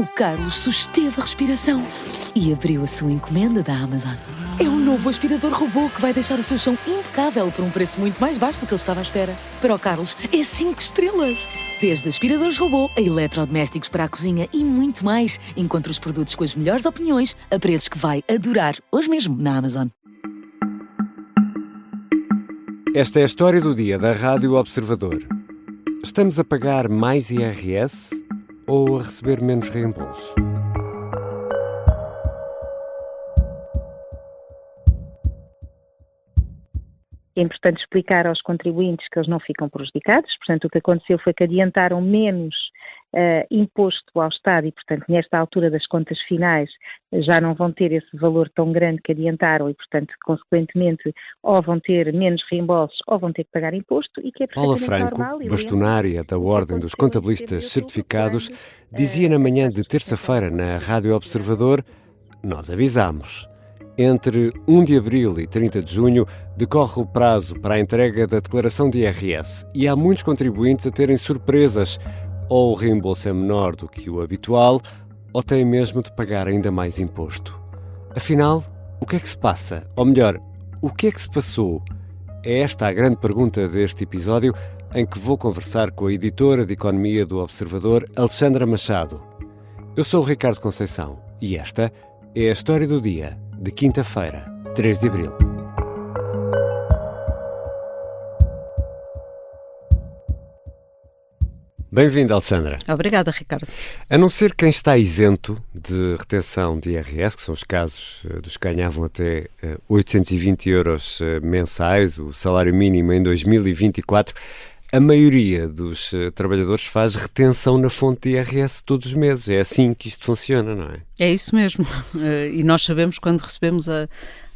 O Carlos susteve a respiração e abriu a sua encomenda da Amazon. É um novo aspirador robô que vai deixar o seu chão impecável por um preço muito mais baixo do que ele estava à espera. Para o Carlos, é 5 estrelas. Desde aspiradores robô a eletrodomésticos para a cozinha e muito mais. Encontre os produtos com as melhores opiniões a preços que vai adorar hoje mesmo na Amazon. Esta é a história do dia da Rádio Observador. Estamos a pagar mais IRS ou a receber menos reembolso? É importante explicar aos contribuintes que eles não ficam prejudicados. Portanto, o que aconteceu foi que adiantaram menos imposto ao Estado e, portanto, nesta altura das contas finais já não vão ter esse valor tão grande que adiantaram e, portanto, consequentemente, ou vão ter menos reembolsos ou vão ter que pagar imposto e que é Paula perfeitamente Franco, normal. bastonária da Ordem dos Contabilistas Certificados, dizia na manhã de terça-feira na Rádio Observador: nós avisámos. Entre 1 de abril e 30 de junho decorre o prazo para a entrega da declaração de IRS e há muitos contribuintes a terem surpresas. Ou o reembolso é menor do que o habitual, ou têm mesmo de pagar ainda mais imposto. Afinal, o que é que se passa? Ou melhor, o que é que se passou? É esta a grande pergunta deste episódio, em que vou conversar com a editora de Economia do Observador, Alexandra Machado. Eu sou o Ricardo Conceição e esta é a história do dia de quinta-feira, 3 de abril. Bem-vinda, Alexandra. Obrigada, Ricardo. A não ser quem está isento de retenção de IRS, que são os casos dos que ganhavam até 820 euros mensais, o salário mínimo em 2024, a maioria dos trabalhadores faz retenção na fonte de IRS todos os meses. É assim que isto funciona, não é? É isso mesmo. E nós sabemos quando recebemos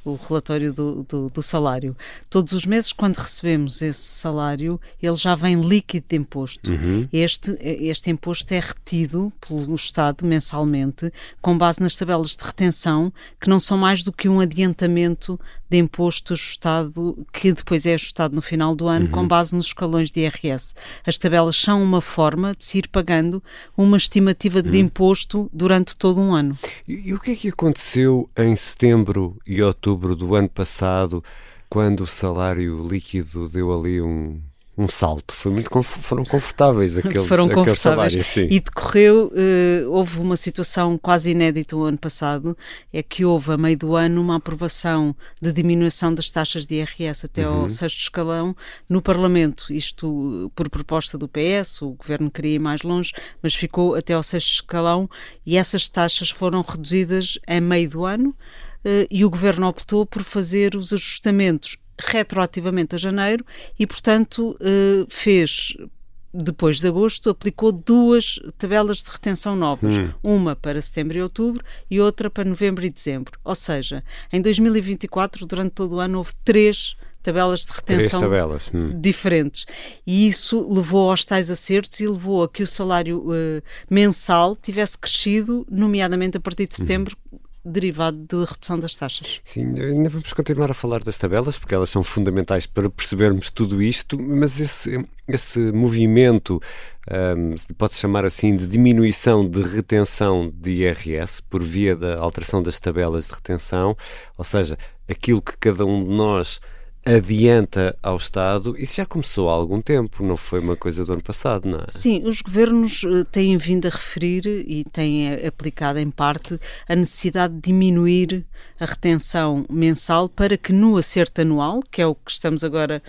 o relatório do salário. Todos os meses, quando recebemos esse salário, ele já vem líquido de imposto. Uhum. Este imposto é retido pelo Estado mensalmente, com base nas tabelas de retenção, que não são mais do que um adiantamento de imposto ajustado, que depois é ajustado no final do ano, com base nos escalões de IRS. As tabelas são uma forma de se ir pagando uma estimativa de imposto durante todo um ano. E o que é que aconteceu em setembro e outubro do ano passado, quando o salário líquido deu ali um salto? Foram confortáveis aqueles salários, sim. E houve uma situação quase inédita o ano passado, é que houve a meio do ano uma aprovação de diminuição das taxas de IRS até ao 6º escalão no Parlamento, isto por proposta do PS, o Governo queria ir mais longe, mas ficou até ao 6º escalão e essas taxas foram reduzidas em meio do ano e o Governo optou por fazer os ajustamentos retroativamente a janeiro e, portanto, depois de agosto, aplicou 2 tabelas de retenção novas, uma para setembro e outubro e outra para novembro e dezembro. Ou seja, em 2024, durante todo o ano, houve 3 tabelas de retenção diferentes. E isso levou aos tais acertos e levou a que o salário mensal tivesse crescido, nomeadamente a partir de setembro, derivado de redução das taxas. Sim, ainda vamos continuar a falar das tabelas, porque elas são fundamentais para percebermos tudo isto, mas esse movimento, pode-se chamar assim, de diminuição de retenção de IRS por via da alteração das tabelas de retenção, ou seja, aquilo que cada um de nós adianta ao Estado, isso já começou há algum tempo, não foi uma coisa do ano passado, não é? Sim, os governos têm vindo a referir e têm aplicado em parte a necessidade de diminuir a retenção mensal para que no acerto anual, que é o que estamos agora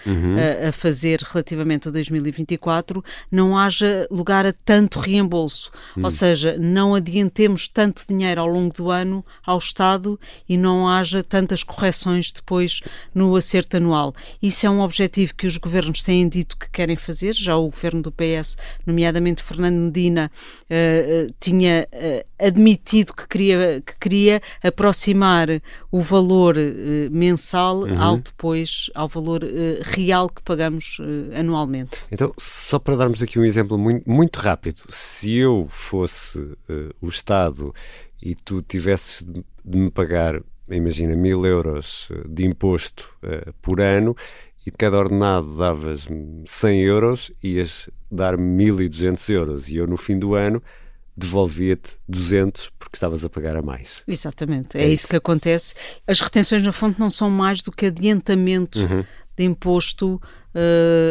a fazer relativamente a 2024, não haja lugar a tanto reembolso, ou seja, não adiantemos tanto dinheiro ao longo do ano ao Estado e não haja tantas correções depois no acerto anual. Isso é um objetivo que os governos têm dito que querem fazer. Já o governo do PS, nomeadamente Fernando Medina, tinha admitido que queria aproximar o valor mensal ao valor real que pagamos anualmente. Então, só para darmos aqui um exemplo muito rápido, se eu fosse o Estado e tu tivesses de me pagar, imagina, 1.000 euros de imposto por ano e de cada ordenado davas-me 100 euros, ias dar-me 1.200 euros e eu no fim do ano devolvia-te 200 porque estavas a pagar a mais. Exatamente, é isso que acontece. As retenções na fonte não são mais do que adiantamento de imposto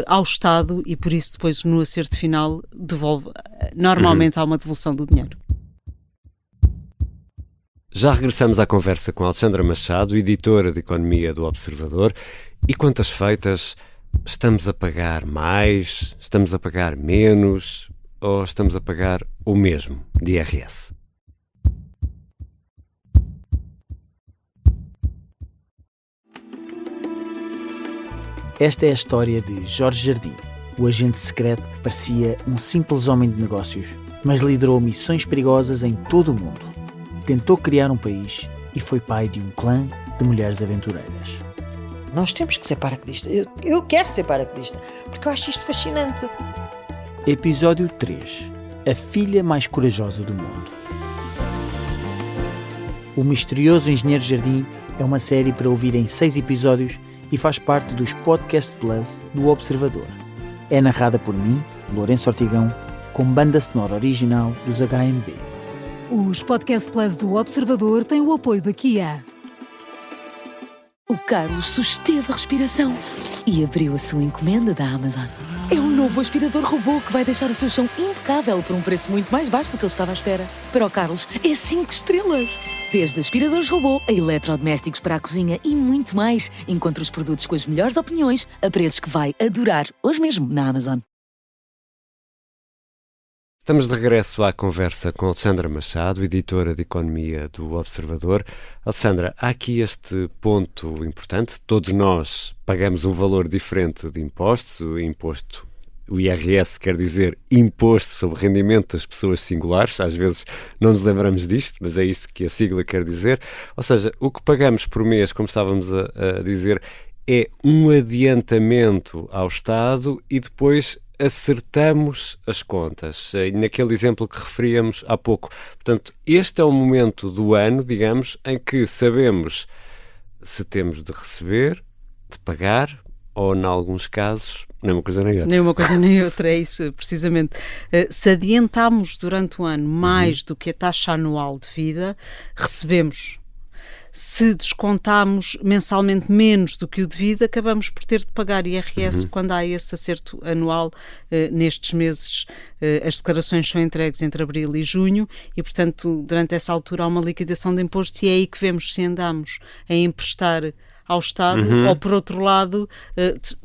ao Estado e por isso depois no acerto final devolve. Normalmente há uma devolução do dinheiro. Já regressamos à conversa com Alexandra Machado, editora de Economia do Observador. E contas feitas, estamos a pagar mais, estamos a pagar menos ou estamos a pagar o mesmo de IRS? Esta é a história de Jorge Jardim, o agente secreto que parecia um simples homem de negócios, mas liderou missões perigosas em todo o mundo. Tentou criar um país e foi pai de um clã de mulheres aventureiras. Nós temos que ser paraquedista. Eu quero ser paraquedista, porque eu acho isto fascinante. Episódio 3. A filha mais corajosa do mundo. O Misterioso Engenheiro Jardim é uma série para ouvir em 6 episódios e faz parte dos Podcast Plus do Observador. É narrada por mim, Lourenço Ortigão, com banda sonora original dos HMB. Os Podcast Plus do Observador têm o apoio da Kia. O Carlos susteve a respiração e abriu a sua encomenda da Amazon. É um novo aspirador robô que vai deixar o seu chão impecável por um preço muito mais baixo do que ele estava à espera. Para o Carlos, é 5 estrelas. Desde aspiradores robô a eletrodomésticos para a cozinha e muito mais. Encontre os produtos com as melhores opiniões a preços que vai adorar hoje mesmo na Amazon. Estamos de regresso à conversa com Alexandra Machado, editora de Economia do Observador. Alexandra, há aqui este ponto importante. Todos nós pagamos um valor diferente de impostos. O IRS quer dizer Imposto sobre Rendimento das Pessoas Singulares. Às vezes não nos lembramos disto, mas é isso que a sigla quer dizer. Ou seja, o que pagamos por mês, como estávamos a dizer, é um adiantamento ao Estado e depois acertamos as contas, naquele exemplo que referíamos há pouco. Portanto, este é o momento do ano, digamos, em que sabemos se temos de receber, de pagar, ou, em alguns casos, nem uma coisa nem outra. Nem uma coisa nem outra, é isso, precisamente. Se adiantamos durante o ano mais do que a taxa anual de vida, recebemos. Se descontamos mensalmente menos do que o devido, acabamos por ter de pagar IRS quando há esse acerto anual nestes meses. As declarações são entregues entre abril e junho e, portanto, durante essa altura há uma liquidação de imposto e é aí que vemos se andamos a emprestar ao Estado ou, por outro lado,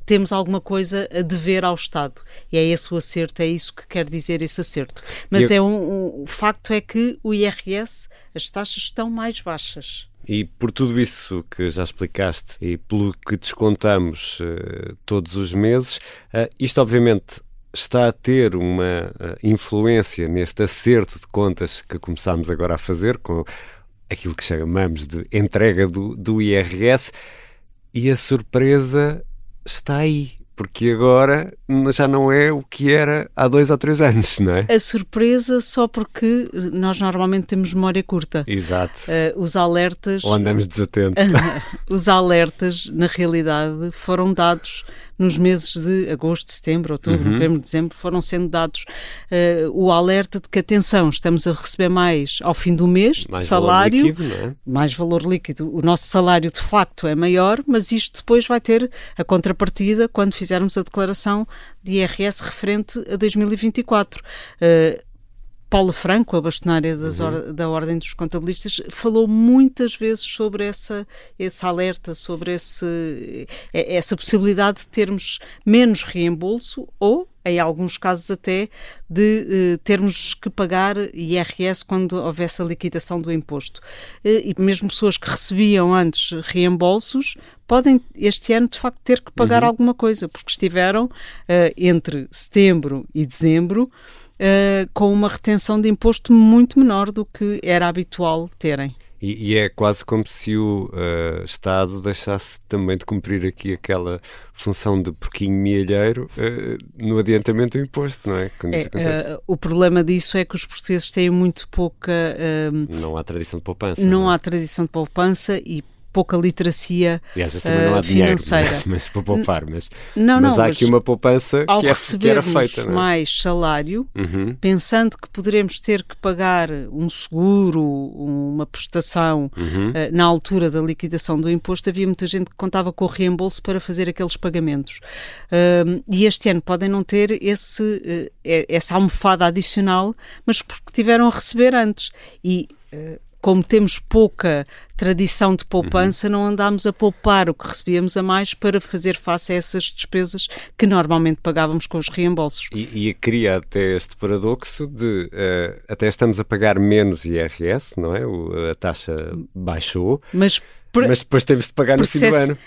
temos alguma coisa a dever ao Estado. E é esse o acerto, é isso que quer dizer esse acerto. Mas o facto é que o IRS, as taxas estão mais baixas. E por tudo isso que já explicaste e pelo que descontamos todos os meses, isto obviamente está a ter uma influência neste acerto de contas que começámos agora a fazer com aquilo que chamamos de entrega do IRS, e a surpresa está aí. Porque agora já não é o que era há 2 ou 3 anos, não é? A surpresa só porque nós normalmente temos memória curta. Exato. Os alertas... Ou andamos desatentos. Os alertas, na realidade, foram dados nos meses de agosto, setembro, outubro, novembro, dezembro, foram sendo dados o alerta de que, atenção, estamos a receber mais ao fim do mês de salário. Mais valor líquido, não é? Mais valor líquido. O nosso salário, de facto, é maior, mas isto depois vai ter a contrapartida quando fizermos a declaração de IRS referente a 2024. Paula Franco, a bastonária da Ordem dos Contabilistas, falou muitas vezes sobre esse alerta, sobre essa possibilidade de termos menos reembolso ou, em alguns casos até, de termos que pagar IRS quando houvesse a liquidação do imposto. E mesmo pessoas que recebiam antes reembolsos podem este ano de facto ter que pagar alguma coisa, porque estiveram entre setembro e dezembro com uma retenção de imposto muito menor do que era habitual terem. E é quase como se o Estado deixasse também de cumprir aqui aquela função de porquinho mielheiro no adiantamento do imposto, não é? Quando isso acontece. O problema disso é que os portugueses têm muito pouca... não há tradição de poupança. Não há tradição de poupança e pouca literacia e às vezes também não há financeira. Dinheiro, mas para poupar, mas há aqui mas uma poupança ao que era recebermos feita. mais salário, pensando que poderemos ter que pagar um seguro, uma prestação na altura da liquidação do imposto, havia muita gente que contava com o reembolso para fazer aqueles pagamentos. E este ano podem não ter essa almofada adicional, mas porque tiveram a receber antes. E como temos pouca tradição de poupança, não andámos a poupar o que recebíamos a mais para fazer face a essas despesas que normalmente pagávamos com os reembolsos. E cria até este paradoxo de até estamos a pagar menos IRS, não é? A taxa baixou, mas depois temos de pagar no fim do ano.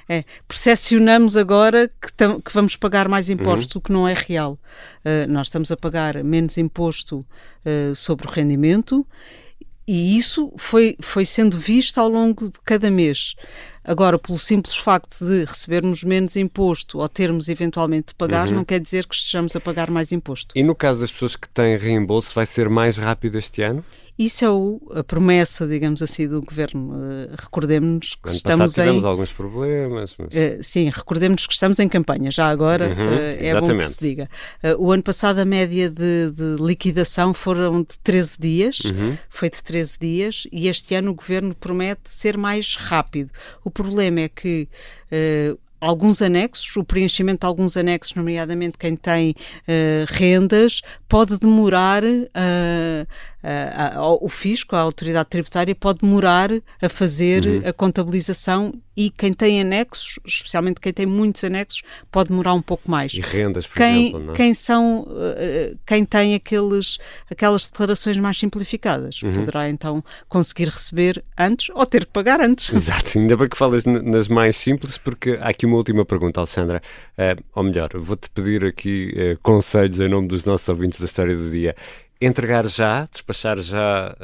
Percepcionamos agora que vamos pagar mais impostos, o que não é real. Nós estamos a pagar menos imposto sobre o rendimento, e isso foi sendo visto ao longo de cada mês. Agora, pelo simples facto de recebermos menos imposto ou termos eventualmente de pagar, não quer dizer que estejamos a pagar mais imposto. E no caso das pessoas que têm reembolso, vai ser mais rápido este ano? Isso é a promessa, digamos assim, do Governo. Recordemos que estamos tivemos alguns problemas. Mas... sim, recordemos que estamos em campanha, já agora é bom que se diga. O ano passado a média de liquidação foram de 13 dias, foi de 13 dias, e este ano o Governo promete ser mais rápido. O problema é que alguns anexos, o preenchimento de alguns anexos, nomeadamente quem tem rendas, pode demorar, o fisco, a autoridade tributária, pode demorar a fazer a contabilização, e quem tem anexos, especialmente quem tem muitos anexos, pode demorar um pouco mais. E rendas, por exemplo, não é? Quem tem aquelas declarações mais simplificadas, poderá então conseguir receber antes ou ter que pagar antes. Exato, ainda bem que falas nas mais simples, porque há aqui uma última pergunta, Alexandra, ou melhor, vou-te pedir aqui conselhos em nome dos nossos ouvintes da História do Dia. Entregar já, despachar já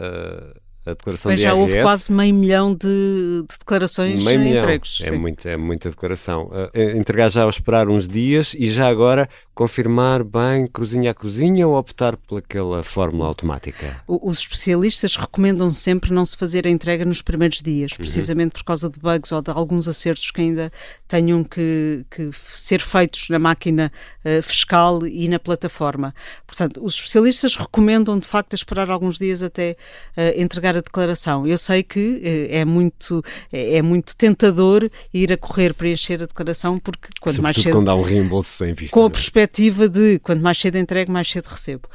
a declaração de IRS. Já houve quase 500 mil de declarações entregues. É muita declaração. Entregar já ou esperar uns dias e já agora confirmar bem cruzinha a cruzinha ou optar pelaquela fórmula automática? Os especialistas recomendam sempre não se fazer a entrega nos primeiros dias, precisamente por causa de bugs ou de alguns acertos que ainda tenham que ser feitos na máquina fiscal e na plataforma. Portanto, os especialistas recomendam de facto esperar alguns dias até entregar a declaração. Eu sei que é muito tentador ir a correr preencher a declaração, porque quanto mais cedo, quando há um reembolso sem vista, com a perspectiva de quanto mais cedo entrego, mais cedo recebo.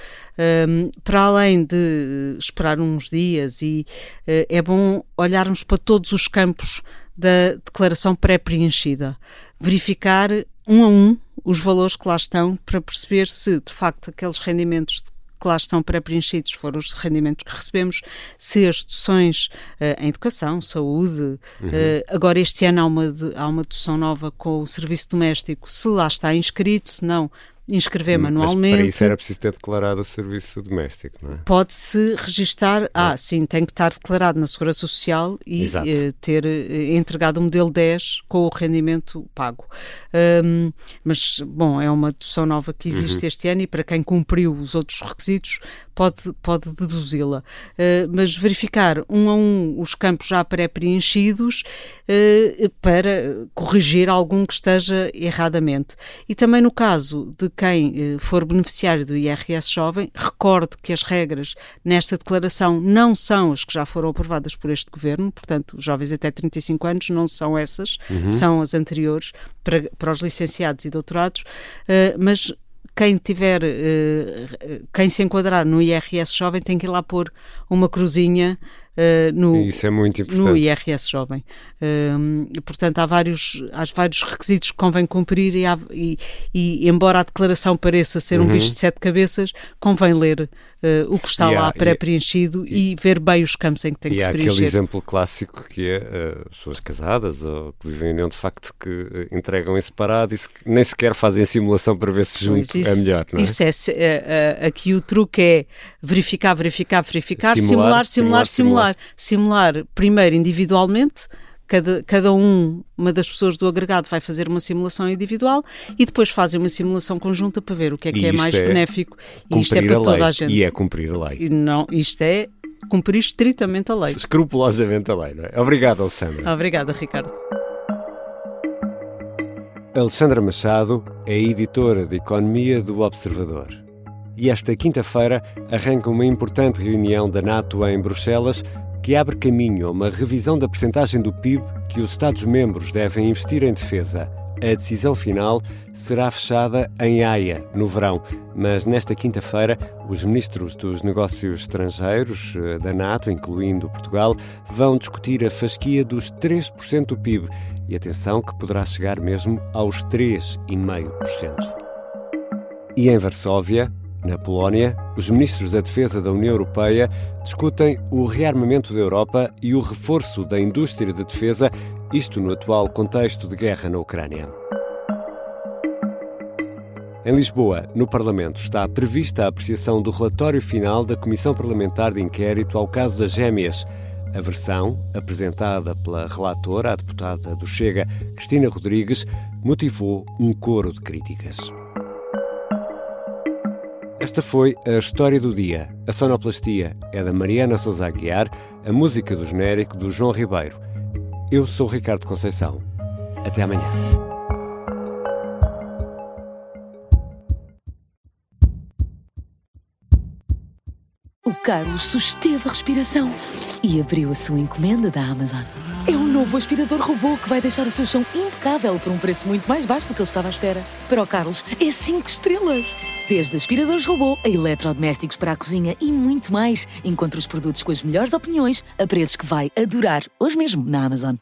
Para além de esperar uns dias, e é bom olharmos para todos os campos da declaração pré-preenchida, verificar um a um os valores que lá estão, para perceber se de facto aqueles rendimentos que lá estão pré-preenchidos foram os rendimentos que recebemos, se as deduções em educação, saúde, agora este ano há uma dedução nova com o serviço doméstico, se lá está inscrito, se não, inscrever manualmente. Mas para isso era preciso ter declarado o serviço doméstico, não é? Pode-se registar, sim, tem que estar declarado na Segurança Social e ter entregado o modelo 10 com o rendimento pago. Mas, bom, é uma dedução nova que existe este ano, e para quem cumpriu os outros requisitos pode deduzi-la. Mas verificar um a um os campos já pré-preenchidos para corrigir algum que esteja erradamente. E também no caso de quem for beneficiário do IRS Jovem, recorde que as regras nesta declaração não são as que já foram aprovadas por este Governo, portanto, jovens até 35 anos não são essas, são as anteriores para os licenciados e doutorados, mas quem se enquadrar no IRS Jovem tem que ir lá pôr uma cruzinha isso é muito importante. no IRS Jovem. Portanto, há vários requisitos que convém cumprir, e embora a declaração pareça ser um bicho de 7 cabeças, convém ler o que está lá pré-preenchido e ver bem os campos em que tem que se preencher. E há aquele exemplo clássico que é pessoas casadas ou que vivem em união de facto, que entregam em separado e nem sequer fazem simulação para ver se junto é melhor, não é? Isso aqui o truque é verificar, simular primeiro individualmente. Uma das pessoas do agregado vai fazer uma simulação individual e depois fazem uma simulação conjunta para ver o que é mais benéfico. E isto é para toda a gente. E é cumprir a lei. Não, isto é cumprir estritamente a lei. Escrupulosamente a lei, não é? Obrigado, Alexandra. Obrigada, Ricardo. Alexandra Machado é editora de Economia do Observador. E esta quinta-feira arranca uma importante reunião da NATO em Bruxelas que abre caminho a uma revisão da percentagem do PIB que os Estados-membros devem investir em defesa. A decisão final será fechada em Haia, no verão, mas nesta quinta-feira os ministros dos negócios estrangeiros da NATO, incluindo Portugal, vão discutir a fasquia dos 3% do PIB e atenção que poderá chegar mesmo aos 3,5%. E em Varsóvia, na Polónia, os ministros da Defesa da União Europeia discutem o rearmamento da Europa e o reforço da indústria de defesa, isto no atual contexto de guerra na Ucrânia. Em Lisboa, no Parlamento, está prevista a apreciação do relatório final da Comissão Parlamentar de Inquérito ao caso das Gêmeas. A versão, apresentada pela relatora, a deputada do Chega, Cristina Rodrigues, motivou um coro de críticas. Esta foi a História do Dia. A sonoplastia é da Mariana Sousa Aguiar, a música do genérico do João Ribeiro. Eu sou Ricardo Conceição. Até amanhã. O Carlos susteve a respiração e abriu a sua encomenda da Amazon. É um novo aspirador robô que vai deixar o seu chão impecável por um preço muito mais baixo do que ele estava à espera. Para o Carlos, é 5 estrelas. Desde aspiradores robô a eletrodomésticos para a cozinha e muito mais. Encontre os produtos com as melhores opiniões a preços que vai adorar hoje mesmo na Amazon.